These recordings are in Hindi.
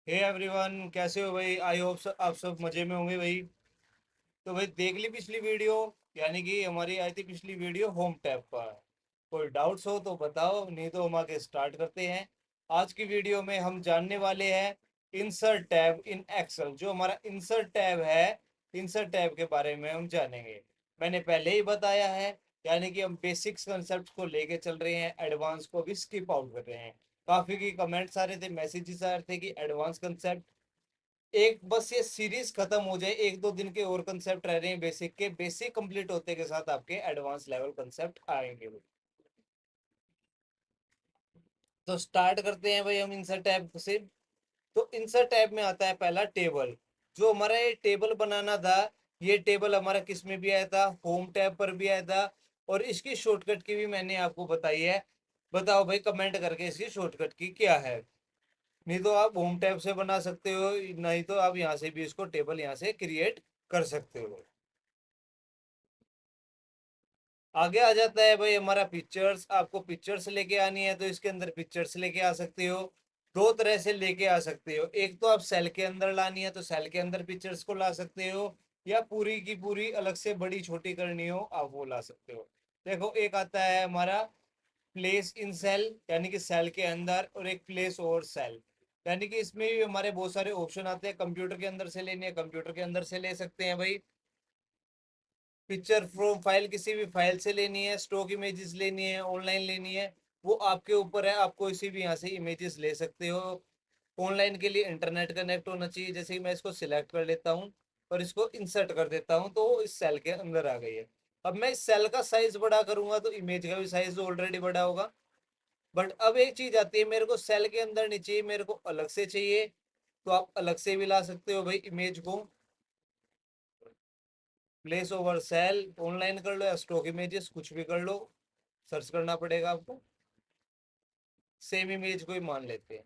हे एवरीवन, कैसे हो भाई? आई होप आप सब मजे में होंगे भाई। तो भाई देख ली पिछली वीडियो, यानी कि हमारी आई थी पिछली वीडियो होम टैब पर। कोई डाउट्स हो तो बताओ, नहीं तो हम आगे स्टार्ट करते हैं। आज की वीडियो में हम जानने वाले हैं इंसर्ट टैब इन एक्सेल। जो हमारा इंसर्ट टैब है, इंसर्ट टैब के बारे में हम जानेंगे। मैंने पहले ही बताया है, यानी कि हम बेसिक्स कंसेप्ट को लेके चल रहे हैं, एडवांस को भी स्किप आउट कर रहे हैं। काफी की कमेंट्स आ रहे थे, मैसेजेस आ रहे थे कि एडवांस कंसेप्ट एक बस ये सीरीज खत्म हो जाए, एक दो दिन के और कंसेप्ट रह रहे हैं बेसिक के, बेसिक कंप्लीट होते के साथ आपके एडवांस लेवल कंसेप्ट आएंगे। तो स्टार्ट करते हैं भाई हम इंसर्ट टैब से। तो इंसर्ट टैब में आता है पहला टेबल। जो हमारा ये टेबल बनाना था, ये टेबल हमारा किस में भी आया था? होम टैब पर भी आया था। और इसकी शॉर्टकट की भी मैंने आपको बताई है। बताओ भाई कमेंट करके इसकी शॉर्टकट की क्या है। नहीं तो आप होम टैब से बना सकते हो, नहीं तो आप यहाँ से भी इसको टेबल यहाँ से क्रिएट कर सकते हो। आगे आ जाता है भाई हमारा पिक्चर्स। आपको पिक्चर्स लेके आनी है तो इसके अंदर पिक्चर्स लेके आ सकते हो। दो तरह से लेके आ सकते हो, एक तो आप सेल के अंदर लानी है तो सेल के अंदर पिक्चर्स को ला सकते हो, या पूरी की पूरी अलग से बड़ी छोटी करनी हो आप वो ला सकते हो। देखो, एक आता है हमारा प्लेस इन सेल, यानी कि सेल के अंदर, और एक प्लेस ओवर सेल, यानी कि इसमें भी हमारे बहुत सारे ऑप्शन आते हैं। कंप्यूटर के अंदर से लेनी है, कंप्यूटर के अंदर से ले सकते हैं भाई। पिक्चर फ्रॉम फाइल, किसी भी फाइल से लेनी है, स्टॉक इमेजेस लेनी है, ऑनलाइन लेनी है, वो आपके ऊपर है। आप कोई सी भी यहाँ से इमेजेस ले सकते हो। ऑनलाइन के लिए इंटरनेट कनेक्ट होना चाहिए। जैसे कि मैं इसको सिलेक्ट कर लेता हूँ और इसको इंसर्ट कर देता हूँ, तो वो इस सेल के अंदर आ गई है। अब मैं इस सेल का साइज बड़ा करूंगा तो इमेज का भी साइज ऑलरेडी बड़ा होगा। बट अब एक चीज आती है, मेरे को सेल के अंदर नहीं चाहिए, मेरे को अलग से चाहिए, तो आप अलग से भी ला सकते हो भाई इमेज को। प्लेस ओवर सेल ऑनलाइन कर लो या स्टॉक इमेजेस कुछ भी कर लो, सर्च करना पड़ेगा आपको। सेम इमेज को ही मान लेते हैं।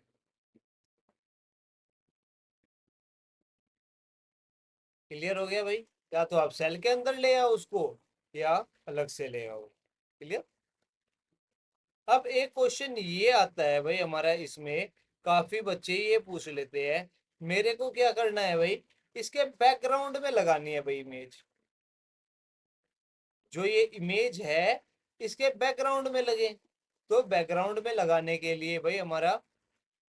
क्लियर हो गया भाई? या तो आप सेल के अंदर ले आओ उसको, या अलग से ले आओ। क्लियर? अब एक क्वेश्चन ये आता है भाई हमारा इसमें, काफी बच्चे ये पूछ लेते हैं, मेरे को क्या करना है भाई, इसके बैकग्राउंड में लगानी है भाई इमेज। जो ये इमेज है इसके बैकग्राउंड में लगे। तो बैकग्राउंड में लगाने के लिए भाई हमारा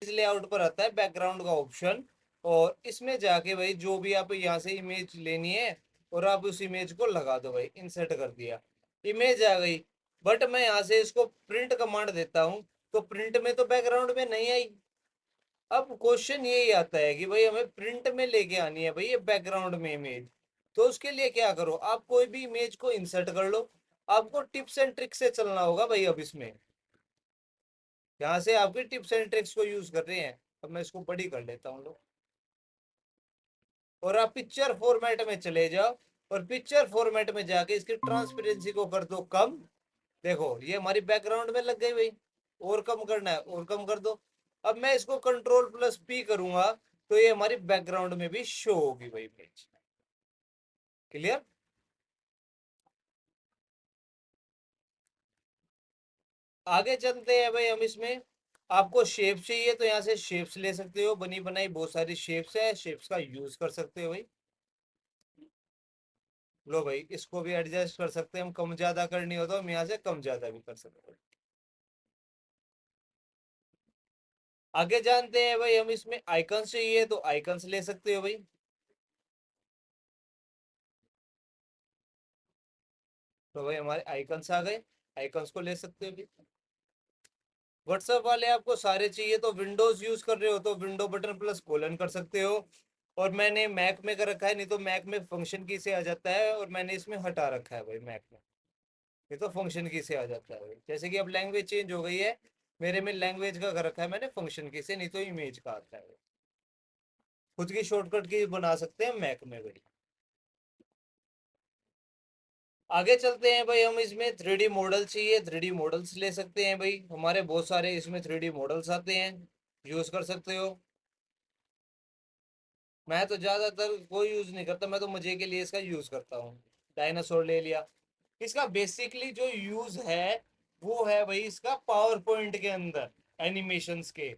इस लेआउट पर आता है बैकग्राउंड का ऑप्शन। और इसमें जाके भाई जो भी आप यहाँ से इमेज लेनी है, और आप उस इमेज को लगा दो भाई। इंसर्ट कर दिया, इमेज आ गई। बट मैं यहाँ से इसको प्रिंट कमांड देता हूँ, तो प्रिंट में तो बैकग्राउंड में नहीं आई। अब क्वेश्चन यही आता है कि भाई हमें प्रिंट में लेके आनी है भाई ये बैकग्राउंड में इमेज। तो उसके लिए क्या करो, आप कोई भी इमेज को इंसर्ट कर लो। आपको टिप्स एंड ट्रिक्स से चलना होगा भाई। अब इसमें यहाँ से आपकी टिप्स एंड ट्रिक्स को यूज कर रहे हैं। अब मैं इसको बड़ी कर लेता हूँ लोग, और आप पिक्चर फॉर्मेट में चले जाओ, और पिक्चर फॉर्मेट में जाके इसकी ट्रांसपेरेंसी को कर दो कम। देखो ये हमारी बैकग्राउंड में लग गई भाई। और कम करना है और कम कर दो। अब मैं इसको कंट्रोल प्लस पी करूंगा, तो ये हमारी बैकग्राउंड में भी शो होगी भाई इमेज। क्लियर? आगे चलते हैं भाई हम इसमें। आपको शेप चाहिए तो यहाँ से शेप्स ले सकते हो, बनी बनाई बहुत सारी शेप्स है, शेप्स का यूज कर सकते हो भाई। लो भाई, इसको भी एडजस्ट कर सकते हैं हम, कम ज्यादा करनी हो तो हम यहाँ से कम ज्यादा भी कर सकते हैं। आगे जानते हैं भाई हम इसमें आइकन्स चाहिए तो आइकन्स ले सकते हो भाई। तो भाई हमारे आइकन्स आ गए, आइकन्स को ले सकते हो भाई। व्हाट्सएप वाले आपको सारे चाहिए तो विंडोज यूज कर रहे हो तो विंडो बटन प्लस कोलन कर सकते हो। और मैंने मैक में कर रखा है, नहीं तो मैक में फंक्शन की से आ जाता है, और मैंने इसमें हटा रखा है भाई मैक में। ये तो फंक्शन की से आ जाता है भाई। जैसे कि अब लैंग्वेज चेंज हो गई है, मेरे में लैंग्वेज का कर रखा है मैंने फंक्शन की से, नहीं तो इमेज का आता है। खुद की शॉर्टकट की बना सकते हैं मैक में भाई। आगे चलते हैं भाई हम इसमें थ्री डी मॉडल चाहिए, थ्री डी मॉडल्स ले सकते हैं भाई। हमारे बहुत सारे इसमें थ्री डी मॉडल्स आते हैं, यूज कर सकते हो। मैं तो ज्यादातर कोई यूज नहीं करता, मैं तो मजे के लिए इसका यूज करता हूँ। डायनासोर ले लिया। इसका बेसिकली जो यूज है वो है भाई इसका पावर पॉइंट के अंदर, एनिमेशंस के।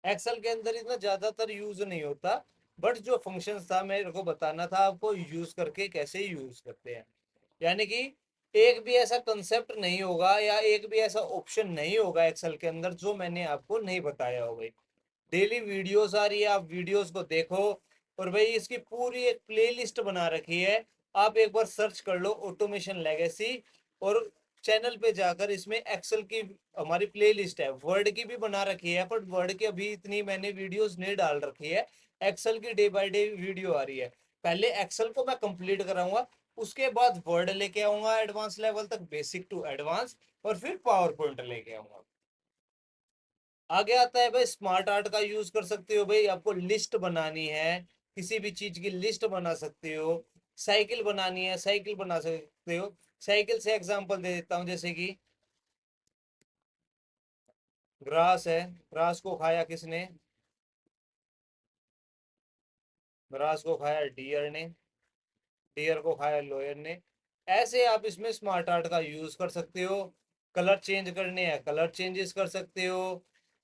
एक्सेल के अंदर इतना ज्यादातर यूज नहीं होता, बट जो फंक्शंस था मेरे को बताना था आपको यूज करके कैसे यूज करते हैं। यानी कि एक भी ऐसा कंसेप्ट नहीं होगा या एक भी ऐसा ऑप्शन नहीं होगा एक्सेल के अंदर जो मैंने आपको नहीं बताया हो भाई। डेली वीडियोस आ रही है, आप वीडियोस को देखो। और भाई इसकी पूरी एक प्लेलिस्ट बना रखी है, आप एक बार सर्च कर लो ऑटोमेशन लेगेसी। और चैनल पे जाकर इसमें एक्सेल की हमारी प्लेलिस्ट है, वर्ड की भी बना रखी है, पर वर्ड की अभी इतनी मैंने वीडियोस नहीं डाल रखी है। एक्सेल की डे बाय डे वीडियो आ रही है। पहले एक्सेल को मैं कंप्लीट कराऊंगा, उसके बाद वर्ड लेके आऊंगा एडवांस लेवल तक, बेसिक टू एडवांस, और फिर पावर पॉइंट लेके आऊंगा। आगे आता है भाई स्मार्ट आर्ट का यूज कर सकते हो भाई, आपको लिस्ट बनानी है, किसी भी चीज की लिस्ट बना सकते हो। साइकिल बनानी है, साइकिल बना सकते हो। साइकिल से एग्जांपल दे देता हूँ, जैसे कि ग्रास है, ग्रास को खाया किसने? ग्रास को खाया डियर ने, डियर को खाया लॉयर ने। ऐसे आप इसमें स्मार्ट आर्ट का यूज कर सकते हो। कलर चेंज करने हैं, कलर चेंजेस कर सकते हो।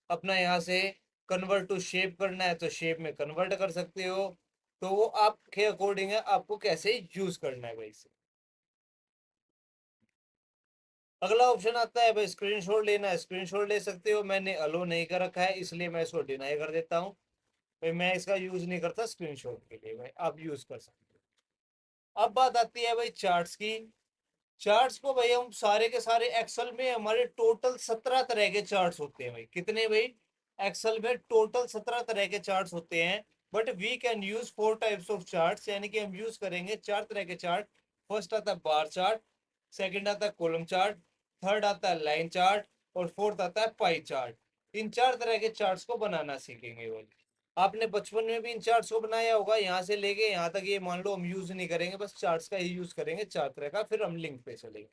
अपना यहाँ से कन्वर्ट टू शेप करना है तो शेप में कन्वर्ट कर सकते हो। तो वो आपके अकॉर्डिंग है, आपको कैसे यूज करना है भाई से। अगला ऑप्शन आता है भाई स्क्रीनशॉट लेना है, स्क्रीनशॉट ले सकते हो। मैंने अलो नहीं कर रखा है इसलिए मैं इसको डिनाई कर देता हूँ। भाई मैं इसका यूज नहीं करता स्क्रीनशॉट के लिए, भाई आप यूज कर सकते हो। अब बात आती है भाई चार्ट्स की। चार्ट्स को भाई हम सारे के सारे एक्सेल में हमारे टोटल 17 तरह के चार्ट्स होते हैं भाई। कितने भाई? एक्सेल में टोटल 17 तरह के चार्ट्स होते हैं। But we can use 4 types of charts, यानी कि हम यूज करेंगे 4 तरह के चार्ट। फर्स्ट आता है बार चार्ट, सेकंड आता है कॉलम चार्ट, थर्ड आता है लाइन चार्ट, और फोर्थ आता है पाई चार्ट। इन 4 तरह के चार्ट्स को बनाना सीखेंगे भाई। आपने बचपन में भी इन चार्ट्स को बनाया होगा, यहाँ से लेके यहाँ तक ये मान लो हम यूज नहीं करेंगे, बस चार्ट्स का ही यूज करेंगे 4 तरह का, फिर हम लिंक पे चलेंगे।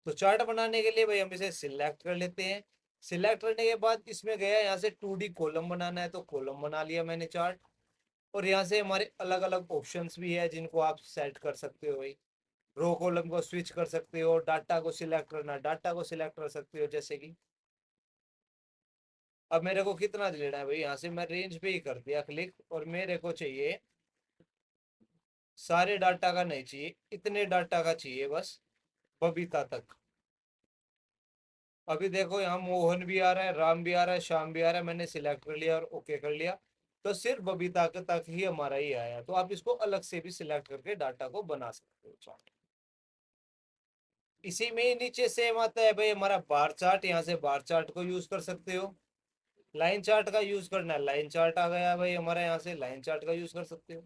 तो चार्ट बनाने के लिए भाई हम इसे सिलेक्ट कर लेते हैं। सिलेक्ट करने के बाद इसमें गया, यहाँ से 2D कॉलम बनाना है तो कॉलम बना लिया मैंने चार्ट। और यहाँ से हमारे अलग अलग ऑप्शंस भी है जिनको आप सेट कर सकते हो भाई। रो कॉलम को स्विच कर सकते हो, डाटा को सिलेक्ट करना, डाटा को सिलेक्ट कर सकते हो। जैसे कि अब मेरे को कितना लेना है भाई, यहाँ से मैं रेंज पे ही कर दिया क्लिक, और मेरे को चाहिए सारे डाटा का नहीं चाहिए, इतने डाटा का चाहिए बस, बबीता तक। अभी देखो यहाँ मोहन भी आ रहा है, राम भी आ रहा है, श्याम भी आ रहा है, मैंने सिलेक्ट कर लिया और ओके कर लिया। तो सिर्फ बबीता के तक ही हमारा ही आया, तो आप इसको अलग से भी सिलेक्ट करके डाटा को बना सकते हो चार्ट। इसी में ही नीचे सेम आता है भाई हमारा बार चार्ट, यहाँ से बार चार्ट को यूज कर सकते हो। लाइन चार्ट का यूज करना है, लाइन चार्ट आ गया भाई हमारा, यहाँ से लाइन चार्ट का यूज कर सकते हो।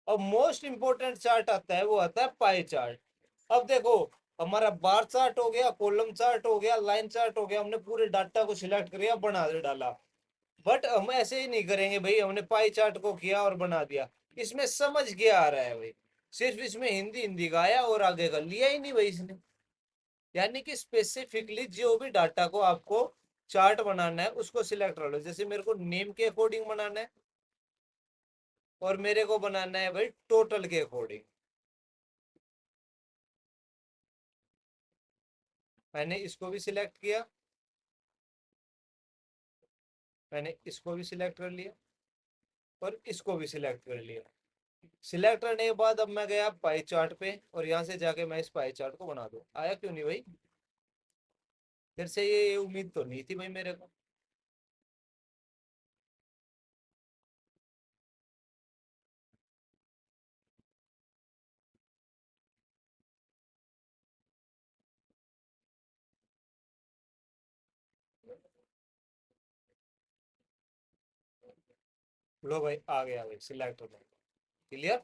अब मोस्ट इंपोर्टेंट चार्ट आता है, वो आता है पाई चार्ट। अब देखो, हमारा बार चार्ट हो गया, कॉलम चार्ट हो गया, लाइन चार्ट हो गया, हमने पूरे डाटा को सिलेक्ट किया, बना डाला। बट हम ऐसे ही नहीं करेंगे भाई, हमने पाई चार्ट को किया और बना दिया। इसमें समझ क्या आ रहा है भाई? सिर्फ इसमें हिंदी हिंदी गाया और आगे कर लिया ही नहीं भाई इसने। यानी कि स्पेसिफिकली जो भी डाटा को आपको चार्ट बनाना है उसको सिलेक्ट कर लो। जैसे मेरे को नेम के अकॉर्डिंग बनाना है, और मेरे को बनाना है भाई टोटल के अकॉर्डिंग। मैंने इसको भी सिलेक्ट किया, मैंने इसको भी सिलेक्ट कर लिया, और इसको भी सिलेक्ट कर लिया। सिलेक्ट करने के बाद अब मैं गया पाई चार्ट पे, और यहाँ से जाके मैं इस पाई चार्ट को बना दूँ। आया क्यों नहीं भाई? फिर से ये उम्मीद तो नहीं थी भाई मेरे को। लो भाई आ गया भाई सिलेक्ट हो गया। क्लियर?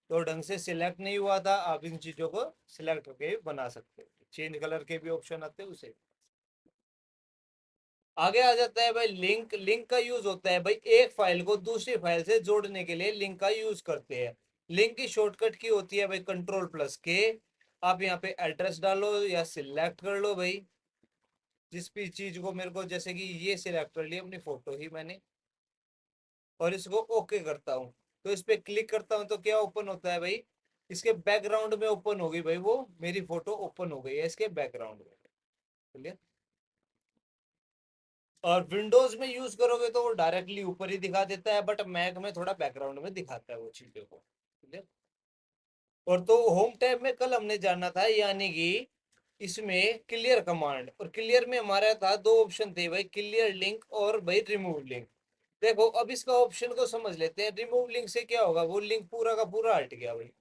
तो ढंग से सिलेक्ट नहीं हुआ था, आप इन चीजों को सिलेक्ट करके बना सकते हो। चेंज कलर के भी ऑप्शन आते हैं उसे। आगे आ जाता है भाई लिंक। लिंक का यूज होता है भाई एक फाइल को दूसरी फाइल से जोड़ने के लिए, लिंक का यूज करते हैं। लिंक की शॉर्टकट की होती है भाई कंट्रोल+K। आप यहाँ पे एड्रेस डालो या सिलेक्ट कर लो भाई, जिस भी चीज को मेरे को, जैसे कि ये सिलेक्ट कर लिया अपनी फोटो ही मैंने, और इसको ओके करता हूँ। तो इस पे क्लिक करता हूँ तो क्या ओपन होता है भाई? इसके बैकग्राउंड में ओपन होगी भाई, वो मेरी फोटो ओपन हो गई है इसके बैकग्राउंड में। क्लियर? और विंडोज में यूज करोगे तो वो डायरेक्टली ऊपर ही दिखा देता है, बट मैक में थोड़ा बैकग्राउंड में दिखाता है वो चीजों को। ठीक है। और तो होम टैब में कल हमने जाना था, यानी कि इसमें क्लियर कमांड, और क्लियर में हमारा था दो ऑप्शन थे भाई, क्लियर लिंक और भाई रिमूव लिंक। देखो अब इसका ऑप्शन को समझ लेते हैं। रिमूव लिंक से क्या होगा, वो लिंक पूरा का पूरा हट गया भाई।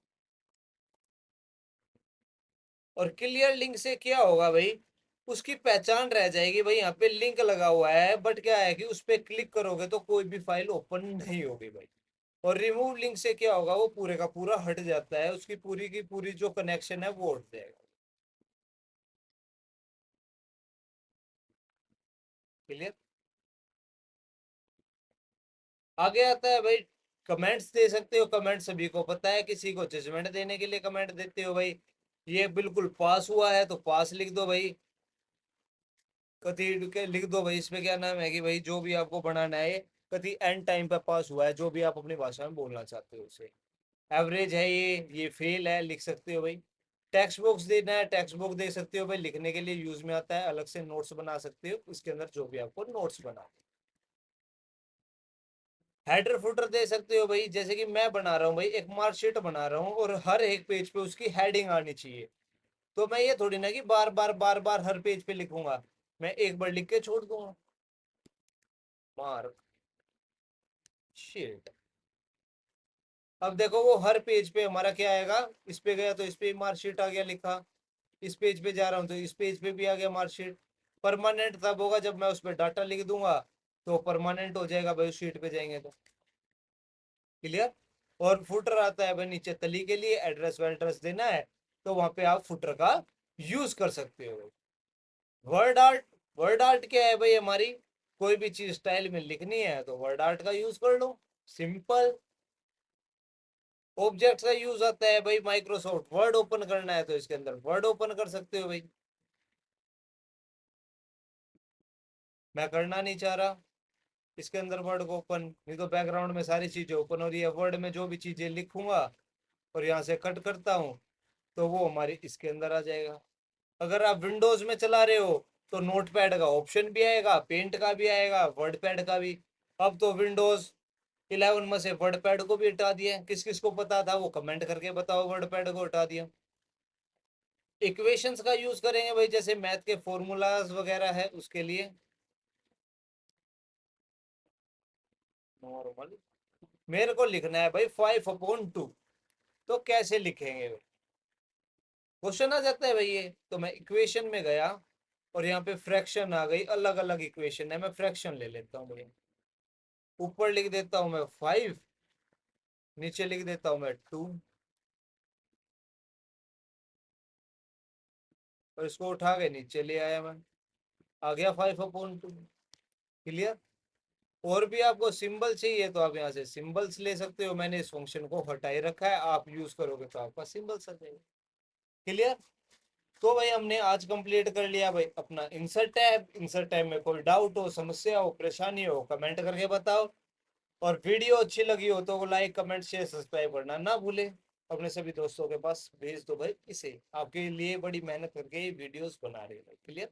और क्लियर लिंक से क्या होगा भाई, उसकी पहचान रह जाएगी भाई, यहाँ पे लिंक लगा हुआ है, बट क्या है कि उस पर क्लिक करोगे तो कोई भी फाइल ओपन नहीं होगी भाई। और रिमूव लिंक से क्या होगा, वो पूरे का पूरा हट जाता है, उसकी पूरी की पूरी जो कनेक्शन है वो हट जाएगा। क्लियर। आगे आता है भाई, कमेंट्स दे सकते हो। कमेंट सभी को पता है, किसी को जजमेंट देने के लिए कमेंट देते हो भाई। ये बिल्कुल पास हुआ है तो पास लिख दो भाई, कति के लिख दो भाई। इसमें क्या नाम है कि भाई जो भी आपको बनाना है, कति एंड टाइम पे पास हुआ है, जो भी आप अपनी भाषा में बोलना चाहते हो उसे। एवरेज है ये फेल है, लिख सकते हो भाई। टेक्स्ट बॉक्स देना है, टेक्स्ट बॉक्स दे सकते हो भाई, लिखने के लिए यूज में आता है। अलग से नोट्स बना सकते हो इसके अंदर, जो भी आपको नोट्स बना। हेडर फुटर दे सकते हो भाई, जैसे कि मैं बना रहा हूँ भाई, एक मार्कशीट बना रहा हूँ और हर एक पेज पे उसकी हेडिंग आनी चाहिए। तो मैं ये थोड़ी ना कि बार बार बार बार हर पेज पे लिखूंगा, मैं एक बार लिख के छोड़ दूंगा। Mark sheet. अब देखो वो हर पेज पे हमारा क्या आएगा, इस पे गया तो इस पे मार्कशीट आ गया लिखा, इस पेज पे जा रहा हूँ तो इस पेज पे भी आ गया मार्कशीट। परमानेंट तब होगा जब मैं उस पर डाटा लिख दूंगा, तो परमानेंट हो जाएगा भाई, उस शीट पे जाएंगे तो। क्लियर। और फुटर आता है भाई नीचे तली के लिए, एड्रेस वेड्रेस देना है तो वहां पे आप फुटर का यूज कर सकते हो। वर्ड आर्ट, वर्ड आर्ट क्या है भाई, हमारी कोई भी चीज स्टाइल में लिखनी है तो वर्ड आर्ट का यूज कर लो, सिंपल। ऑब्जेक्ट का यूज आता है भाई, माइक्रोसॉफ्ट वर्ड ओपन करना है तो इसके अंदर वर्ड ओपन कर सकते हो भाई। मैं करना नहीं चाह रहा इसके अंदर वर्ड को ओपन, नहीं तो बैकग्राउंड में सारी चीजें ओपन हो रही है। वर्ड में जो भी चीजें लिखूंगा और यहाँ से कट करता हूँ तो वो हमारी इसके अंदर आ जाएगा। अगर आप विंडोज में चला रहे हो तो नोटपैड का ऑप्शन भी आएगा, पेंट का भी आएगा, वर्ड पैड का भी। अब तो विंडोज 11 में से वर्ड पैड को भी हटा दिया। किस किस को पता था वो कमेंट करके बताओ, वर्ड पैड को हटा दिया। इक्वेशंस का यूज करेंगे भाई, जैसे मैथ के फॉर्मूलाज वगैरह है उसके लिए। नॉर्मल मेरे को लिखना है भाई 5/2, तो कैसे लिखेंगे, क्वेश्चन आ जाता है भाई ये। तो मैं इक्वेशन में गया और यहाँ पे फ्रैक्शन आ गई, अलग अलग इक्वेशन है, मैं फ्रैक्शन ले लेता हूँ भाई। ऊपर लिख देता हूँ मैं 5, नीचे लिख देता हूँ मैं 2, और इसको उठा के नीचे ले आया मैं, आ गया 5/2। क्लियर। और भी आपको सिंबल चाहिए तो आप यहाँ से सिंबल्स ले सकते हो, मैंने इस फंक्शन को हटा ही रखा है, आप यूज करोगे तो आपका सिंबल्स आ जाएगा। क्लियर। तो भाई हमने आज कंप्लीट कर लिया भाई अपना इंसर्ट टैब। इंसर्ट टैब में कोई डाउट हो, समस्या हो, परेशानी हो, कमेंट करके बताओ। और वीडियो अच्छी लगी हो तो लाइक कमेंट शेयर सब्सक्राइब करना ना भूले। अपने सभी दोस्तों के पास भेज दो भाई, इसे आपके लिए बड़ी मेहनत करके वीडियोस बना रहे हैं। क्लियर।